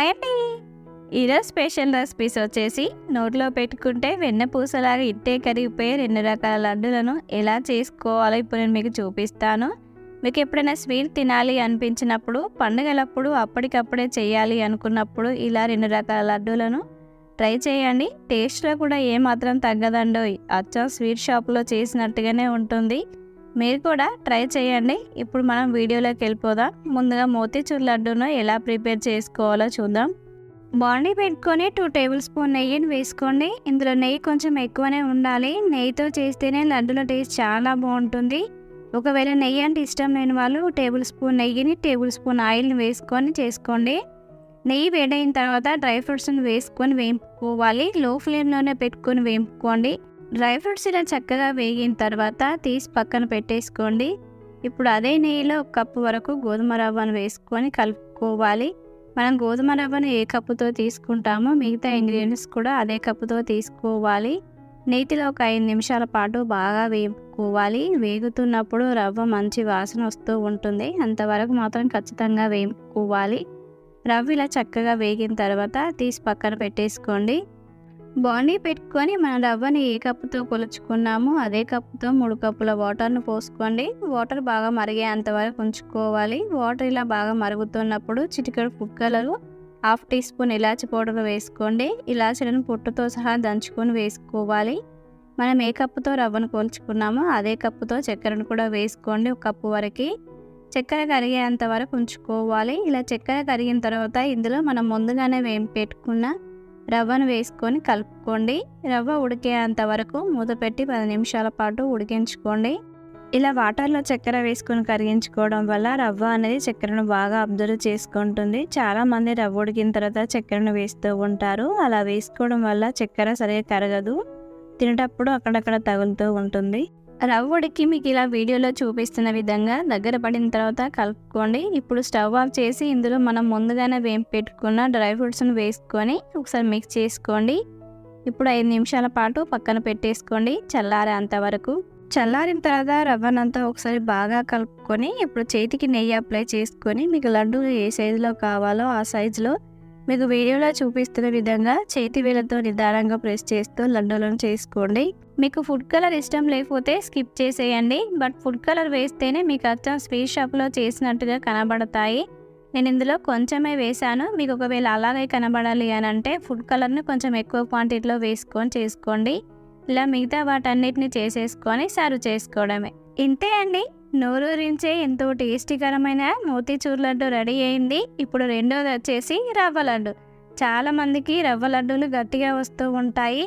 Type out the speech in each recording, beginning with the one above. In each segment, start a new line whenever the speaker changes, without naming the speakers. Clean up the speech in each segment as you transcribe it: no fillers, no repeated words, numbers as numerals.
అండి ఈరోజు special recipes వచ్చేసి నోట్లో పెట్టుకుంటే వెన్నపూసలాగా ఇట్టే కరిగిపోయే 2 రకాల లడ్డులను ఎలా చేసుకోవాలో ఇప్పుడు నేను మీకు చూపిస్తాను. మీకు ఎప్పుడైనా స్వీట్ తినాలి అనిపించినప్పుడు, పండుగలప్పుడు అప్పటికప్పుడే చేయాలి అనుకున్నప్పుడు ఇలా 2 రకాల లడ్డూలను ట్రై చేయండి. టేస్ట్లో కూడా ఏమాత్రం తగ్గదండోయ్, అచ్చం స్వీట్ షాప్లో చేసినట్టుగానే ఉంటుంది. మీరు కూడా ట్రై చేయండి. ఇప్పుడు మనం వీడియోలోకి వెళ్ళిపోదాం. ముందుగా మోతీచూర్ లడ్డూను ఎలా ప్రిపేర్ చేసుకోవాలో చూద్దాం. బాండీ పెట్టుకొని 2 టేబుల్ స్పూన్ నెయ్యిని వేసుకోండి. ఇందులో నెయ్యి కొంచెం ఎక్కువనే ఉండాలి. నెయ్యితో చేస్తేనే లడ్డూల టేస్ట్ చాలా బాగుంటుంది. ఒకవేళ నెయ్యి అంటే ఇష్టం లేని వాళ్ళు టేబుల్ స్పూన్ నెయ్యిని, టేబుల్ స్పూన్ ఆయిల్ని వేసుకొని చేసుకోండి. నెయ్యి వేడైన తర్వాత డ్రై ఫ్రూట్స్ని వేసుకొని వేపుకోవాలి. లో ఫ్లేమ్లోనే పెట్టుకొని వేపుకోండి. డ్రై ఫ్రూట్స్ ఇలా చక్కగా వేగిన తర్వాత తీసి పక్కన పెట్టేసుకోండి. ఇప్పుడు అదే నెయ్యిలో 1 కప్పు వరకు గోధుమ రవ్వను వేసుకొని కలుపుకోవాలి. మనం గోధుమ రవ్వను ఏ కప్పుతో తీసుకుంటామో మిగతా ఇంగ్రీడియంట్స్ కూడా అదే కప్పుతో తీసుకోవాలి. నీటిలో ఒక 5 నిమిషాల పాటు బాగా వేపుకోవాలి. వేగుతున్నప్పుడు రవ్వ మంచి వాసన వస్తూ ఉంటుంది. అంతవరకు మాత్రం ఖచ్చితంగా వేపుకోవాలి. రవ్వ ఇలా చక్కగా వేగిన తర్వాత తీసి పక్కన పెట్టేసుకోండి. బాండీ పెట్టుకొని మన రవ్వని ఏ కప్పుతో కొలుచుకున్నామో అదే కప్పుతో 3 కప్పుల వాటర్ను పోసుకోండి. వాటర్ బాగా మరిగేంత వరకు ఉంచుకోవాలి. వాటర్ ఇలా బాగా మరుగుతున్నప్పుడు చిటికెడు ఫుడ్ కలరు, 1/2 టీ స్పూన్ ఇలాచి పౌడర్ వేసుకోండి. ఇలాచీలను పొట్టుతో సహా దంచుకొని వేసుకోవాలి. మనం ఏ కప్పుతో రవ్వను కొలుచుకున్నామో అదే కప్పుతో చక్కెరను కూడా వేసుకోండి. 1 కప్పు వరకు చక్కెర కరిగేంత వరకు ఉంచుకోవాలి. ఇలా చక్కెర కరిగిన తర్వాత ఇందులో మనం ముందుగానే పెట్టుకున్న రవ్వను వేసుకొని కలుపుకోండి. రవ్వ ఉడికేంత వరకు మూత పెట్టి 10 నిమిషాల పాటు ఉడికించుకోండి. ఇలా వాటర్లో చక్కెర వేసుకొని కరిగించుకోవడం వల్ల రవ్వ అనేది చక్కెరను బాగా అబ్జర్వ్ చేసుకుంటుంది. చాలామంది రవ్వ ఉడికిన తర్వాత చక్కెరను వేస్తూ ఉంటారు. అలా వేసుకోవడం వల్ల చక్కెర సరిగా కరగదు, తినేటప్పుడు అక్కడక్కడ తగులుతూ ఉంటుంది. రవ్వ ఉడికి మీకు ఇలా వీడియోలో చూపిస్తున్న విధంగా దగ్గర పడిన తర్వాత కలుపుకోండి. ఇప్పుడు స్టవ్ ఆఫ్ చేసి ఇందులో మనం ముందుగానే పెట్టుకున్న డ్రై ఫ్రూట్స్ని వేసుకొని ఒకసారి మిక్స్ చేసుకోండి. ఇప్పుడు 5 నిమిషాల పాటు పక్కన పెట్టేసుకోండి చల్లారేంత వరకు. చల్లారిన తర్వాత రవ్వనంతా ఒకసారి బాగా కలుపుకొని ఇప్పుడు చేతికి నెయ్యి అప్లై చేసుకొని మీకు లడ్డు ఏ సైజులో కావాలో ఆ సైజులో మీకు వీడియోలో చూపిస్తున్న విధంగా చేతి వేళ్ళతో నిదానంగా ప్రెస్ చేస్తూ లడ్డూలను చేసుకోండి. మీకు ఫుడ్ కలర్ ఇష్టం లేకపోతే స్కిప్ చేసేయండి. బట్ ఫుడ్ కలర్ వేస్తేనే మీకు అచ్చం స్వీట్ షాప్లో చేసినట్టుగా కనబడతాయి. నేను ఇందులో కొంచెమే వేశాను. మీకు ఒకవేళ అలాగే కనబడాలి అని అంటే ఫుడ్ కలర్ని కొంచెం ఎక్కువ క్వాంటిటీలో వేసుకొని చేసుకోండి. ఇలా మిగతా వాటన్నిటిని చేసేసుకొని సర్వ్ చేసుకోవడమే. ఇంతే అండి, నోరూరించే ఎంతో టేస్టీకరమైన మోతీచూర్ లడ్డు రెడీ అయింది. ఇప్పుడు రెండోది వచ్చేసి రవ్వ లడ్డు. చాలామందికి రవ్వ లడ్డూలు గట్టిగా వస్తూ ఉంటాయి.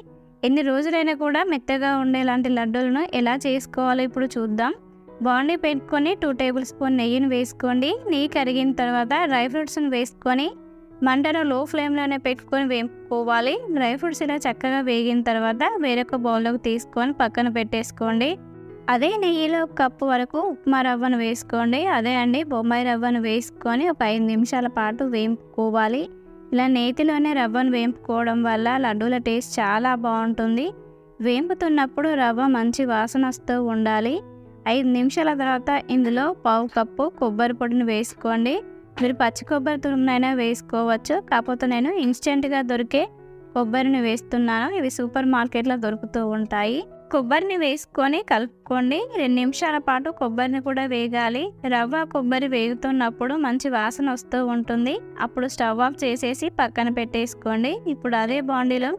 ఎన్ని రోజులైనా కూడా మెత్తగా ఉండేలాంటి లడ్డూలను ఎలా చేసుకోవాలో ఇప్పుడు చూద్దాం. బాండీ పెట్టుకొని 2 టేబుల్ స్పూన్ నెయ్యిని వేసుకోండి. నెయ్యి కరిగిన తర్వాత డ్రై ఫ్రూట్స్ని వేసుకొని మంటను లో ఫ్లేమ్లోనే పెట్టుకొని వేపుకోవాలి. డ్రై ఫ్రూట్స్ ఇలా చక్కగా వేగిన తర్వాత వేరొక బౌల్లోకి తీసుకొని పక్కన పెట్టేసుకోండి. అదే నెయ్యిలో 1 కప్పు వరకు ఉప్మా రవ్వను వేసుకోండి. అదే అండి బొంబాయి రవ్వను వేసుకొని ఒక 5 నిమిషాల పాటు వేపుకోవాలి. ఇలా నేతిలోనే రవ్వను వేపుకోవడం వల్ల లడ్డూల టేస్ట్ చాలా బాగుంటుంది. వేపుతున్నప్పుడు రవ్వ మంచి వాసన వస్తూ ఉండాలి. 5 నిమిషాల తర్వాత ఇందులో 1/2 కప్పు కొబ్బరి పొడిని వేసుకోండి. మీరు పచ్చి కొబ్బరి తురుమునైనా వేసుకోవచ్చు. కాకపోతే నేను ఇన్స్టెంట్గా దొరికే కొబ్బరిని వేస్తున్నాను. ఇవి సూపర్ మార్కెట్లో దొరుకుతూ ఉంటాయి. కొబ్బరిని వేసుకొని కలుపుకోండి. 2 నిమిషాల పాటు కొబ్బరిని కూడా వేగాలి. రవ్వ కొబ్బరి వేగుతున్నప్పుడు మంచి వాసన వస్తూ ఉంటుంది. అప్పుడు స్టవ్ ఆఫ్ చేసేసి పక్కన పెట్టేసుకోండి. ఇప్పుడు అదే బాండీలో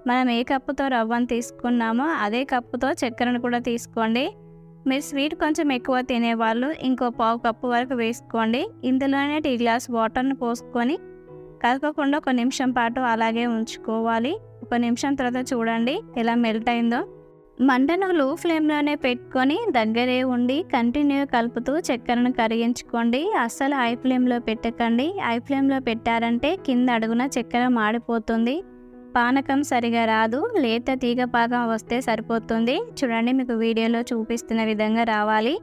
మనం ఏ కప్పుతో రవ్వను తీసుకున్నామో అదే కప్పుతో చక్కెరను కూడా తీసుకోండి. మీరు స్వీట్ కొంచెం ఎక్కువ తినేవాళ్ళు ఇంకో 1/2 కప్పు వరకు వేసుకోండి. ఇందులోనే 1 గ్లాస్ వాటర్ను పోసుకొని కలపకుండా 1 నిమిషం పాటు అలాగే ఉంచుకోవాలి. 1 నిమిషం తర్వాత చూడండి ఎలా మెల్ట్ అయిందో. మంటను లో ఫ్లేమ్లోనే పెట్టుకొని దగ్గరే ఉండి కంటిన్యూ కలుపుతూ చక్కెరను కరిగించుకోండి. అస్సలు హై ఫ్లేమ్లో పెట్టకండి. హై ఫ్లేమ్లో పెట్టారంటే కింద అడుగున చక్కెర మాడిపోతుంది, పానకం సరిగా రాదు. లేత తీగ పాకం వస్తే సరిపోతుంది. చూడండి మీకు వీడియోలో చూపిస్తున్న విధంగా రావాలి.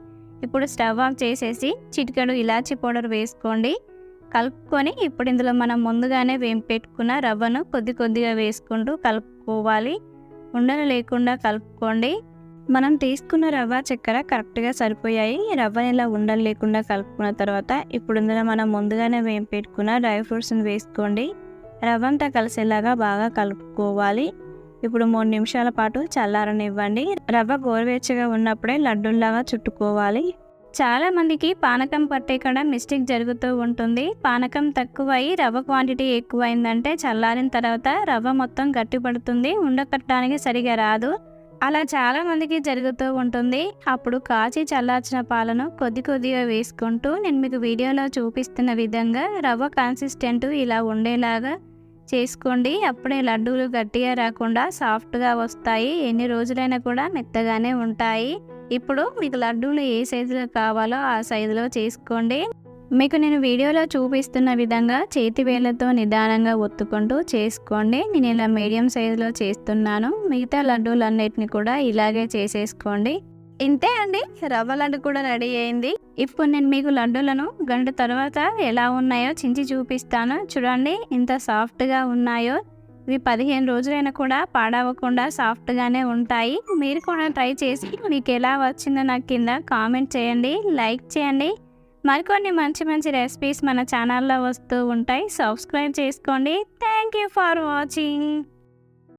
ఇప్పుడు స్టవ్ ఆఫ్ చేసేసి చిటికెడు ఇలాచి పౌడర్ వేసుకోండి. కలుపుకొని ఇప్పుడు ఇందులో మనం ముందుగానే పెట్టుకున్న రవ్వను కొద్దిగా వేసుకుంటూ కలుపుకోవాలి. ఉండలు లేకుండా కలుపుకోండి. మనం తీసుకున్న రవ్వ చక్కెర కరెక్ట్గా సరిపోయాయి. రవ్వని ఇలా ఉండలు లేకుండా కలుపుకున్న తర్వాత ఇప్పుడు ఇందులో మనం ముందుగానే వేంపెట్టుకున్న డ్రై ఫ్రూట్స్ని వేసుకోండి. రవ్వ అంతా కలిసేలాగా బాగా కలుపుకోవాలి. ఇప్పుడు 3 నిమిషాల పాటు చల్లారనివ్వండి. రవ్వ గోరువెచ్చగా ఉన్నప్పుడే లడ్డూల్లాగా చుట్టుకోవాలి. చాలామందికి పానకం పట్టే కాడ మిస్టేక్ జరుగుతూ ఉంటుంది. పానకం తక్కువై రవ్వ క్వాంటిటీ ఎక్కువైందంటే చల్లారిన తర్వాత రవ్వ మొత్తం గట్టిపడుతుంది, ఉండకట్టడానికి సరిగా రాదు. అలా చాలామందికి జరుగుతూ ఉంటుంది. అప్పుడు కాచి చల్లార్చిన పాలను కొద్ది కొద్దిగా వేసుకుంటూ నేను మీకు వీడియోలో చూపిస్తున్న విధంగా రవ్వ కన్సిస్టెంట్ ఇలా ఉండేలాగా చేసుకోండి. అప్పుడే లడ్డూలు గట్టిగా రాకుండా సాఫ్ట్గా వస్తాయి. ఎన్ని రోజులైనా కూడా మెత్తగానే ఉంటాయి. ఇప్పుడు మీకు లడ్డూలు ఏ సైజులో కావాలో ఆ సైజులో చేసుకోండి. మీకు నేను వీడియోలో చూపిస్తున్న విధంగా చేతి వేళ్ళతో నిదానంగా ఒత్తుకుంటూ చేసుకోండి. నేను ఇలా మీడియం సైజులో చేస్తున్నాను. మిగతా లడ్డూలన్నిటిని కూడా ఇలాగే చేసేసుకోండి. ఇంతే అండి, రవ్వ లడ్డు కూడా రెడీ అయింది. ఇప్పుడు నేను మీకు లడ్డూలను గంట తర్వాత ఎలా ఉన్నాయో చించి చూపిస్తాను. చూడండి ఎంత సాఫ్ట్గా ఉన్నాయో. ఇవి 15 రోజులైనా కూడా పాడవకుండా సాఫ్ట్గానే ఉంటాయి. మీరు కూడా ట్రై చేసి మీకు ఎలా వచ్చిందో నాకు కింద కామెంట్ చేయండి, లైక్ చేయండి. మరికొన్ని మంచి మంచి రెసిపీస్ మన ఛానల్లో వస్తూ ఉంటాయి. సబ్స్క్రైబ్ చేసుకోండి. Thank you for watching.